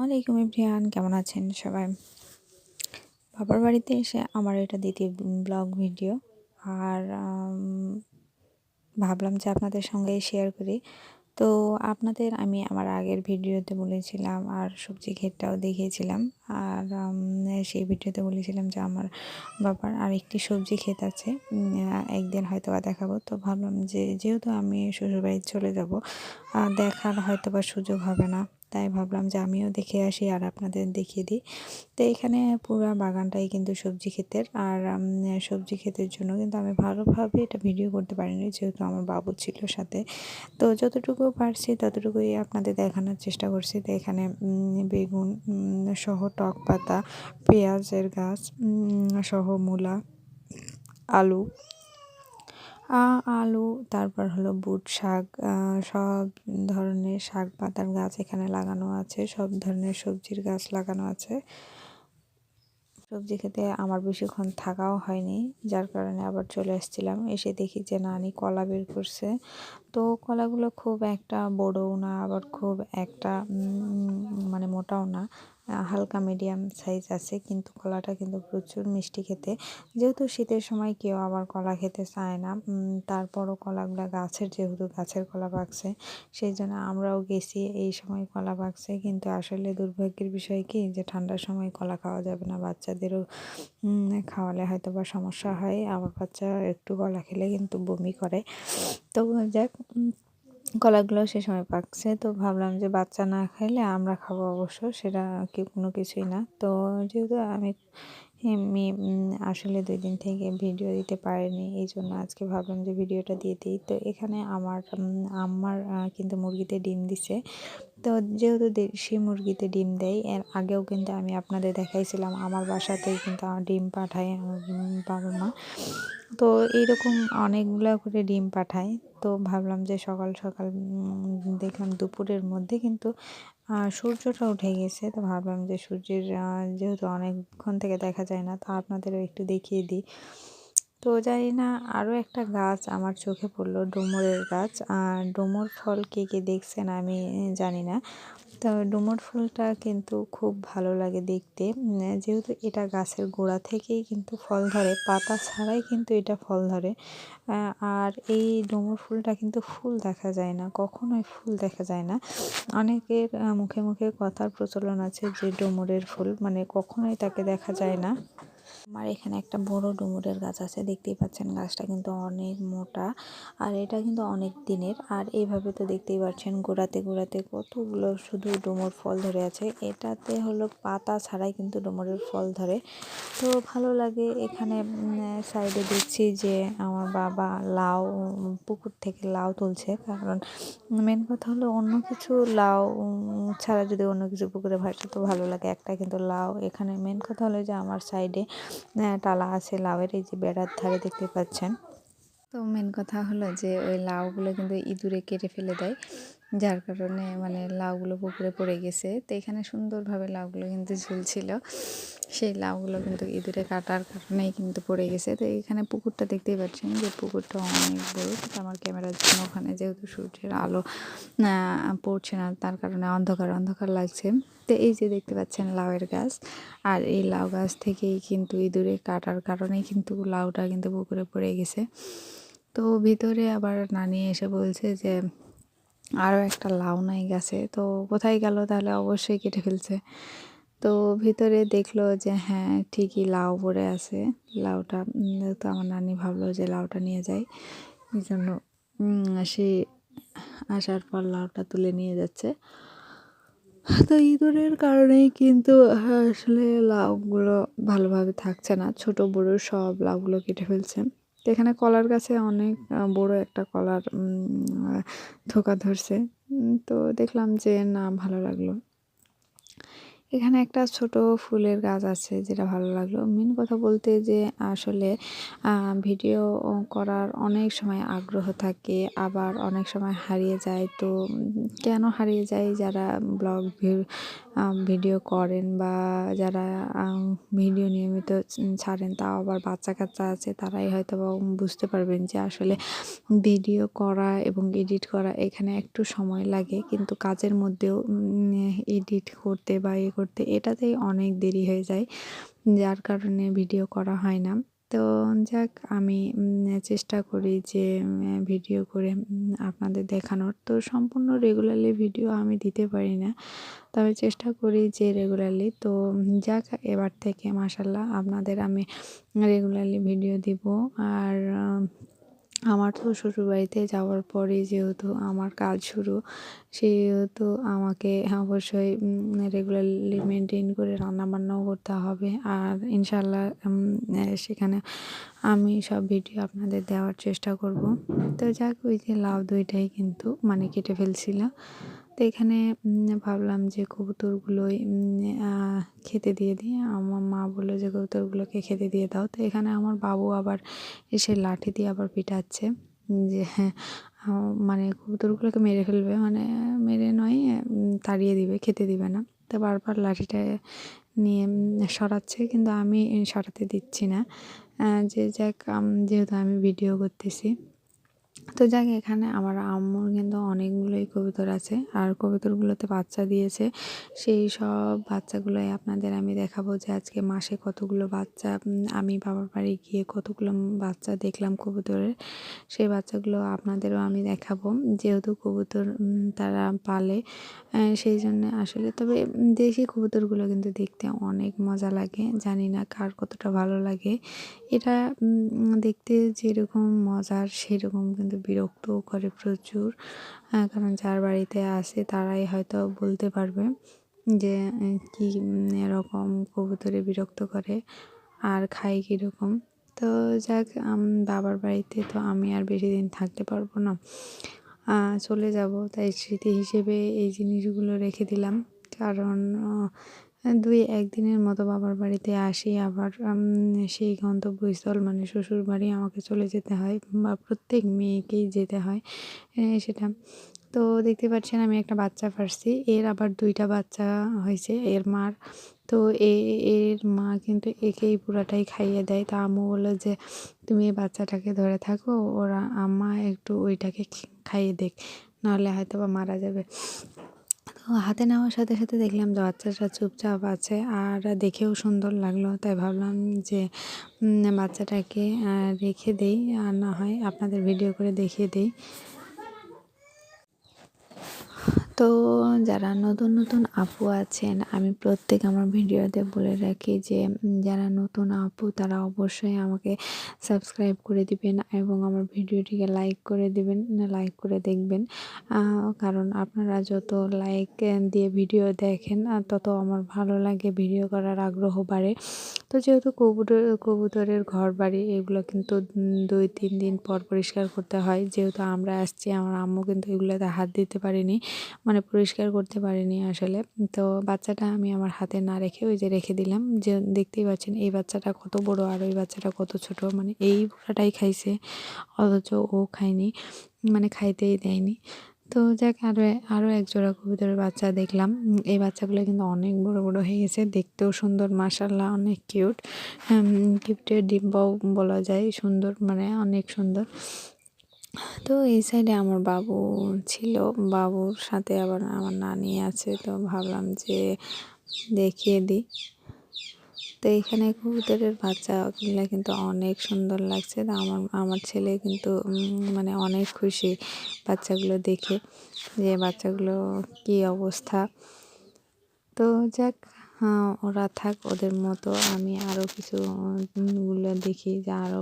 আলাইকুম এভরিওয়ান, কেমন আছেন সবাই? বাবার বাড়িতে এসে আমার এটা দ্বিতীয় ব্লগ ভিডিও। আর ভাবলাম যে আপনাদের সঙ্গে শেয়ার করি। তো আপনাদের আমি আমার আগের ভিডিওতে বলেছিলাম আর সবজি ক্ষেতটাও দেখিয়েছিলাম। আর সেই ভিডিওতে বলেছিলাম যে আমার বাবার আরেকটি সবজি ক্ষেত আছে, একদিন হয়তো বা দেখাবো। তো ভাবলাম যে যেহেতু আমি শ্বশুরবাড়ি চলে যাব, দেখার হয়তো বা সুযোগ হবে না, তাই ভাবলাম যে আমিও দেখে আসি আর আপনাদের দেখিয়ে দিই। তো এখানে পুরো বাগানটাই কিন্তু সবজি ক্ষেতের। আর সবজি ক্ষেতের জন্য কিন্তু আমি ভালোভাবে এটা ভিডিও করতে পারিনি, যেহেতু আমার বাবু ছিল সাথে। তো যতটুকু পারছি ততটুকুই আপনাদের দেখানোর চেষ্টা করছি। তো এখানে বেগুন সহ টক পাতা, পেঁয়াজের গাছ সহ মূলা, আলু, তারপর হলো বুট শাক, সব ধরনের শাক পাতার গাছ এখানে লাগানো আছে, সব ধরনের সবজির গাছ লাগানো আছে। সবজি খেতে আমার বেশিক্ষণ থাকাও হয়নি, যার কারণে আবার চলে আসছিলাম। এসে দেখি যে নানি কলা বের করছে। তো কলাগুলো খুব একটা বড়ও না, আবার খুব একটা মানে মোটাও না, হালকা মিডিয়াম সাইজ আছে। কিন্তু কলাটা কিন্তু প্রচুর মিষ্টি খেতে। যেহেতু শীতের সময় কেউ আবার কলা খেতে চায় না, তারপরও কলাগুলো গাছের, যেহেতু গাছের কলা পাকছে, সেই জন্য আমরাও গেছি এই সময় কলা পাকছে। কিন্তু আসলে দুর্ভাগ্যের বিষয় কি, যে ঠান্ডার সময় কলা খাওয়া যাবে না, বাচ্চাদেরও খাওয়ালে হয়তো বা সমস্যা হয়। আমার বাচ্চা একটু কলা খেলে কিন্তু বমি করে। তো যাক, কলাগুলো সে সময় পাকছে। তো ভাবলাম যে বাচ্চা না খাইলে আমরা খাবো, অবশ্য সেটা কি কোনো কিছুই না। তো যেহেতু আমি এমনি আসলে 2 দিন থেকে ভিডিও দিতে পারিনি, এই জন্য আজকে ভাবলাম যে ভিডিওটা দিয়ে দিই। তো এখানে আমার আম্মার কিন্তু মুরগিতে ডিম দিছে। তো যেহেতু দেশি মুরগিতে ডিম দেয়, এর আগেও কিন্তু আমি আপনাদের দেখাইছিলাম আমার বাসাতেই কিন্তু আমার ডিম পাঠায় আমার বাবা মা। তো এইরকম অনেকগুলো করে ডিম পাঠায়। তো ভাবলাম যে সকাল সকাল দেখলাম দুপুরের মধ্যে কিন্তু সূর্যটা উঠে গেছে। তো ভাবলাম যে সূর্যের যেহেতু অনেকক্ষণ থেকে দেখা যায় না, তো আপনাদেরও একটু দেখিয়ে দিই। তো জানি না, আরও একটা গাছ আমার চোখে পড়লো, ডুমুরের গাছ। আর ডুমুর ফল কে কে দেখছেন আমি জানি না। তো ডুমুর ফুলটা কিন্তু খুব ভালো লাগে দেখতে, যেহেতু এটা গাছের গোড়া থেকেই কিন্তু ফল ধরে, পাতা ছাড়াই কিন্তু এটা ফল ধরে। আর এই ডুমুর ফুলটা কিন্তু ফুল দেখা যায় না, কখনোই ফুল দেখা যায় না। অনেকের মুখে মুখে কথার প্রচলন আছে যে ডুমুরের ফুল মানে কখনোই তাকে দেখা যায় না। আমার এখানে একটা বড় ডুমুরের গাছ আছে, দেখতেই পাচ্ছেন গাছটা কিন্তু অনেক মোটা, আর এটা কিন্তু অনেক দিনের। আর এইভাবে তো দেখতেই পাচ্ছেন গোড়াতে গোড়াতে কতগুলো শুধু ডুমুর ফল ধরে আছে। এটাতে হলো পাতা ছাড়াই কিন্তু ডুমুরের ফল ধরে। তো ভালো লাগে। এখানে সাইডে দেখছি যে আমার বাবা লাউ, পুকুর থেকে লাউ তুলছে। কারণ মেন কথা হলো অন্য কিছু লাউ ছাড়া যদি অন্য কিছু পুকুরে ভাসে তো ভালো লাগে, একটা কিন্তু লাউ। এখানে মেন কথা হলো যে আমার সাইডে টালা আছে লাউয়ের, এই যে বেড়ার ধারে দেখতে পাচ্ছেন। তো মেন কথা হলো যে ওই লাউগুলো কিন্তু ইঁদুরে কেটে ফেলে দেয়, যার কারণে মানে লাউগুলো পুকুরে পড়ে গেছে। তো এখানে সুন্দরভাবে লাউগুলো কিন্তু ঝুলছিল, সেই লাউগুলো কিন্তু ইঁদুরে কাটার কারণেই কিন্তু পড়ে গেছে। তো এখানে পুকুরটা দেখতেই পাচ্ছেন যে পুকুরটা অনেক বড়, কিন্তু আমার ক্যামেরার জন্য ওখানে যেহেতু সূর্যের আলো পড়ছে না, তার কারণে অন্ধকার অন্ধকার লাগছে। তো এই যে দেখতে পাচ্ছেন লাউয়ের গাছ, আর এই লাউ গাছ থেকেই কিন্তু ইঁদুরে কাটার কারণেই কিন্তু লাউটা কিন্তু পুকুরে পড়ে গেছে। তো ভিতরে আবার নানি এসে বলছে যে আরও একটা লাউ নাই গাছে, তো কোথায় গেল, তাহলে অবশ্যই কেটে ফেলছে। তো ভিতরে দেখলো যে হ্যাঁ ঠিকই লাউ পড়ে আছে। লাউটা তো আমার নানি ভাবলো যে লাউটা নিয়ে যায়, এই জন্য সে আসার পর লাউটা তুলে নিয়ে যাচ্ছে। তো ইঁদুরের কারণেই কিন্তু আসলে লাউগুলো ভালোভাবে থাকছে না, ছোট বড় সব লাউগুলো কেটে ফেলছে। তো এখানে কলার গাছে অনেক বড় একটা কলার থোকা ধরছে। তো দেখলাম যে না, ভালো লাগলো। এখানে একটা ছোট ফুলের গাছ আছে যেটা ভালো লাগলো। মেন কথা বলতে যে আসলে ভিডিও করার অনেক সময় আগ্রহ থাকে, আবার অনেক সময় হারিয়ে যায়। তো কেন হারিয়ে যায়? যারা ব্লগ ভিডিও করেন বা যারা ভিডিও নিয়মিত ছাড়েন, তাও আবার বাচ্চা-কাচ্চা আছে, তারাই হয়তোবা বুঝতে পারবেন যে আসলে ভিডিও করা এবং এডিট করা এখানে একটু সময় লাগে, কিন্তু কাজের মধ্যেও এডিট করতে বা করতে এটাতেই অনেক দেরি হয়ে যায়, যার কারণে ভিডিও করা হয় না। তো যাক, আমি চেষ্টা করি যে ভিডিও করে আপনাদের দেখানোর। তো সম্পূর্ণ রেগুলারলি ভিডিও আমি দিতে পারি না, তবে চেষ্টা করি যে রেগুলারলি। তো যাক, এবার থেকে মাশাআল্লাহ আপনাদের আমি রেগুলারলি ভিডিও দিব। আর আমার তো শ্বশুরবাড়িতে যাওয়ার পরে যেহেতু আমার কাজ শুরু, সেহেতু আমাকে অবশ্যই রেগুলারলি মেনটেন করে রান্নাবান্নাও করতে হবে। আর ইনশাআল্লাহ সেখানে আমি সব ভিডিও আপনাদের দেওয়ার চেষ্টা করব। তো যাক, ওই যে লাউ ২টাই কিন্তু মানে কেটে ফেলছিল। তো এখানে ভাবলাম যে কবুতরগুলোই খেতে দিয়ে দিই। আমার মা বলল যে কবুতরগুলোকে খেতে দিয়ে দাও। তো এখানে আমার বাবু আবার এসে লাঠি দিয়ে আবার পিটাচ্ছে যে হ্যাঁ, মানে কবুতরগুলোকে মেরে ফেলবে, মানে মেরে নয়, তাড়িয়ে দিবে, খেতে দিবে না। তো বারবার লাঠিটা নিয়ে সরাচ্ছে, কিন্তু আমি সরাতে দিচ্ছি না। যে যাক, যেহেতু আমি ভিডিও করতেছি। তো যাক, এখানে আমার আম্মুর কিন্তু অনেকগুলোই কবুতর আছে, আর কবুতরগুলোতে বাচ্চা দিয়েছে। সেই সব বাচ্চাগুলোই আপনাদের আমি দেখাবো যে আজকে মাসে কতগুলো বাচ্চা, আমি বাবার বাড়ি গিয়ে কতগুলো বাচ্চা দেখলাম কবুতরের, সেই বাচ্চাগুলো আপনাদেরও আমি দেখাবো। যেহেতু কবুতর তারা পালে, সেই জন্য আসলে, তবে দেশি কবুতরগুলো কিন্তু দেখতে অনেক মজা লাগে। জানি না কার কতটা ভালো লাগে। এটা দেখতে যেরকম মজার, সেরকম কিন্তু বিরক্তও করে প্রচুর। কারণ যার বাড়িতে আসে তারাই হয়তো বলতে পারবে যে কি এরকম কবুতরে বিরক্ত করে আর খায় কীরকম। তো যাক, বাবার বাড়িতে তো আমি আর বেশি দিন থাকতে পারবো না, চলে যাব। তাই স্মৃতি হিসেবে এই জিনিসগুলো রেখে দিলাম। কারণ ২-১ দিনের মতো বাবার বাড়িতে আসি, আবার সেই গন্তব্যস্থল মানে শ্বশুরবাড়ি আমাকে চলে যেতে হয়, বা প্রত্যেক মেয়েকেই যেতে হয় সেটা। তো দেখতে পাচ্ছেন আমি একটা বাচ্চা পারছি, এর আবার ২টা বাচ্চা হয়েছে এর মার। তো এর মা কিন্তু একেই পুরাটাই খাইয়ে দেয়। তা আম্মু বলল যে তুমি এই বাচ্চাটাকে ধরে থাকো, ওরা আম্মা একটু ওইটাকে খাইয়ে দেখ, নাহলে হয়তো বা মারা যাবে। তো হাতে নেওয়ার সাথে সাথে দেখলাম যে বাচ্চাটা চুপচাপ আছে, আর দেখেও সুন্দর লাগলো। তাই ভাবলাম যে বাচ্চাটাকে রেখে দেই, আর না হয় আপনাদের ভিডিও করে দেখিয়ে দেই। তো যারা নতুন নতুন আপু আছেন, আমি প্রত্যেক আমার ভিডিওতে বলে রাখি যে যারা নতুন আপু তারা অবশ্যই আমাকে সাবস্ক্রাইব করে দিবেন এবং আমার ভিডিওটিকে লাইক করে দিবেন, লাইক করে দেখবেন। কারণ আপনারা যত লাইক দিয়ে ভিডিও দেখেন তত আমার ভালো লাগে, ভিডিও করার আগ্রহ বাড়ে। তো যেহেতু কবুতরের ঘর বাড়ি এগুলো কিন্তু 2-3 দিন পর পরিষ্কার করতে হয়। যেহেতু আমরা আসছি, আমার আম্মু কিন্তু এগুলোতে হাত দিতে পারিনি, মানে পরিষ্কার করতে পারিনি আসলে। তো বাচ্চাটা আমি আমার হাতে না রেখে ওই যে রেখে দিলাম। যে দেখতেই পাচ্ছেন এই বাচ্চাটা কত বড় আর ওই বাচ্চাটা কত ছোট, মানে এই পুরাটাই খাইছে অথচ ও খায়নি, মানে খাইতেই দেয়নি। তো যাক, আরও এক জোড়া কবুতরের বাচ্চা দেখলাম। এই বাচ্চাগুলো কিন্তু অনেক বড় বড় হয়ে গেছে, দেখতেও সুন্দর, মাশাআল্লাহ অনেক কিউট। কিউটের ডিম্বাও বলা যায়, সুন্দর, মানে অনেক সুন্দর। তো এই সাইডে আমার বাবু ছিল, বাবুর সাথে আবার আমার নানি আছে, তো ভাবলাম যে দেখিয়ে দিই। তো এখানে কবুতরের বাচ্চাগুলো কিন্তু অনেক সুন্দর লাগছে। তো আমার ছেলে কিন্তু মানে অনেক খুশি বাচ্চাগুলো দেখে, যে বাচ্চাগুলো কি অবস্থা। তো যাক, ওরা থাক ওদের মতো, আমি আরও কিছু গুলো দেখি যে আরও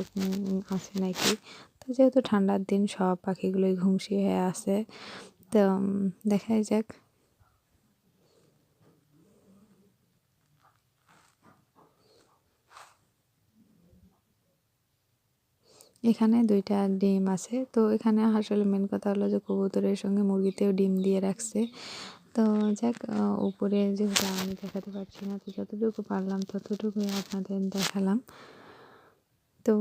আছে নাকি। তো যেহেতু ঠান্ডার দিন সব পাখিগুলোই ঘুমসি হয়ে আছে, তো দেখাই যাক। এখানে 2টা ডিম আছে। তো এখানে আসলে মেন কথা হলো যে কবুতরের সঙ্গে মুরগিতেও ডিম দিয়ে রাখছে। তো যাক, উপরে যেহেতু আমি দেখাতে পারছি না, তো যতটুকু পারলাম ততটুকুই আপনাদের দেখালাম। তো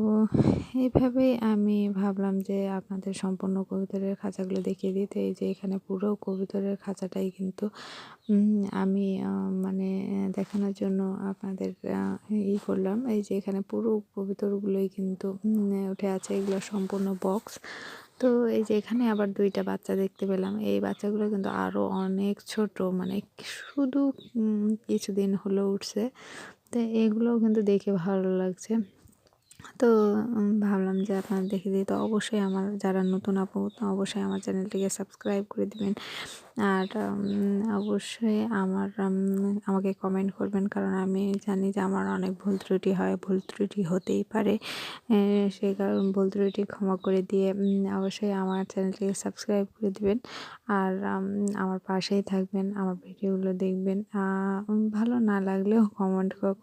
এইভাবেই আমি ভাবলাম যে আপনাদের সম্পূর্ণ কবুতরের খাঁচাগুলো দেখিয়ে দিতে। এই যে এখানে পুরো কবুতরের খাঁচাটাই কিন্তু আমি মানে দেখানোর জন্য আপনাদের করলাম। এই যে এখানে পুরো কবুতরগুলোই কিন্তু উঠে আছে, এগুলো সম্পূর্ণ বক্স। তো এই যে এখানে আবার 2টা বাচ্চা দেখতে পেলাম। এই বাচ্চাগুলো কিন্তু আরও অনেক ছোট, মানে শুধু কিছুদিন হলো উঠছে। তো এগুলোও কিন্তু দেখে ভালো লাগছে। তো ভাবলাম যে আপনারা দেখে দিই। তো অবশ্যই আমার যারা নতুন আপু, তো অবশ্যই আমার চ্যানেলটিকে সাবস্ক্রাইব করে দিবেন। আর অবশ্যই আমাকে কমেন্ট করবেন, কারণ আমি জানি যে আমার অনেক ভুল ত্রুটি হয়, ভুল ত্রুটি হতেই পারে। সেই কারণ ভুল ত্রুটি ক্ষমা করে দিয়ে অবশ্যই আমার চ্যানেলটিকে সাবস্ক্রাইব করে দিবেন। আর আমার পাশেই থাকবেন, আমার ভিডিওগুলো দেখবেন। ভালো না লাগলেও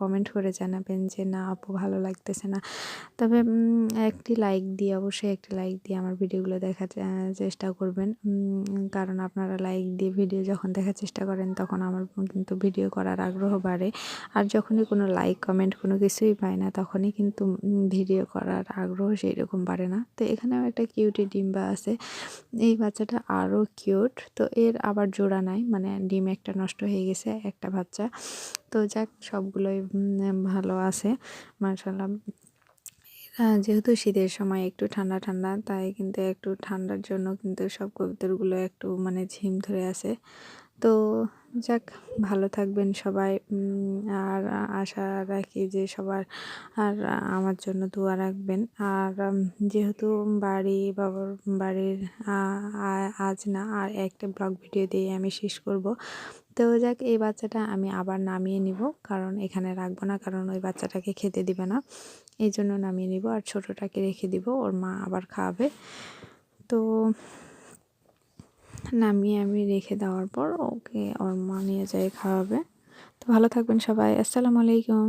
কমেন্ট করে জানাবেন যে না আপু ভালো লাগতেছে না। তবে একটি লাইক দিয়ে, অবশ্যই একটি লাইক দিয়ে আমার ভিডিওগুলো দেখার চেষ্টা করবেন। কারণ আপনারা লাইক দিয়ে ভিডিও যখন দেখার চেষ্টা করেন তখন আমার কিন্তু ভিডিও করার আগ্রহ বাড়ে। আর যখনই কোনো লাইক কমেন্ট কোনো কিছুই পাই না, তখনই কিন্তু ভিডিও করার আগ্রহ সেই রকম বাড়ে না। তো এখানেও একটা কিউটি ডিম্বা আছে। এই বাচ্চাটা আরও কিউট। তো এর আবার জোড়া নাই, মানে ডিম একটা নষ্ট হয়ে গেছে, একটা বাচ্চা। তো যাক, সবগুলোই ভালো আছে মাশাআল্লাহ। যেহেতু শীতের সময় একটু ঠান্ডা ঠান্ডা, তাই কিন্তু একটু ঠান্ডার জন্য কিন্তু সব কবুতরগুলো একটু মানে ঝিম ধরে আছে। তো যাক, ভালো থাকবেন সবাই। আর আশা রাখি যে সবার আর আমার জন্য দোয়া রাখবেন। আর যেহেতু বাবার বাড়ির আজ না, আর একটা ব্লগ ভিডিও দিয়ে আমি শেষ করব। তো যাক, এই বাচ্চাটা আমি আবার নামিয়ে নিব, কারণ এখানে রাখবো না, কারণ ওই বাচ্চাটাকে খেতে দিবে না, এই জন্য নামিয়ে নিব। আর ছোটোটাকে রেখে দিব, ওর মা আবার খাবে। তো নামিয়ে আমি রেখে দেওয়ার পর ওকে ওর মা নিয়ে যায় খাওয়াবে। তো ভালো থাকবেন সবাই, আসসালামু আলাইকুম।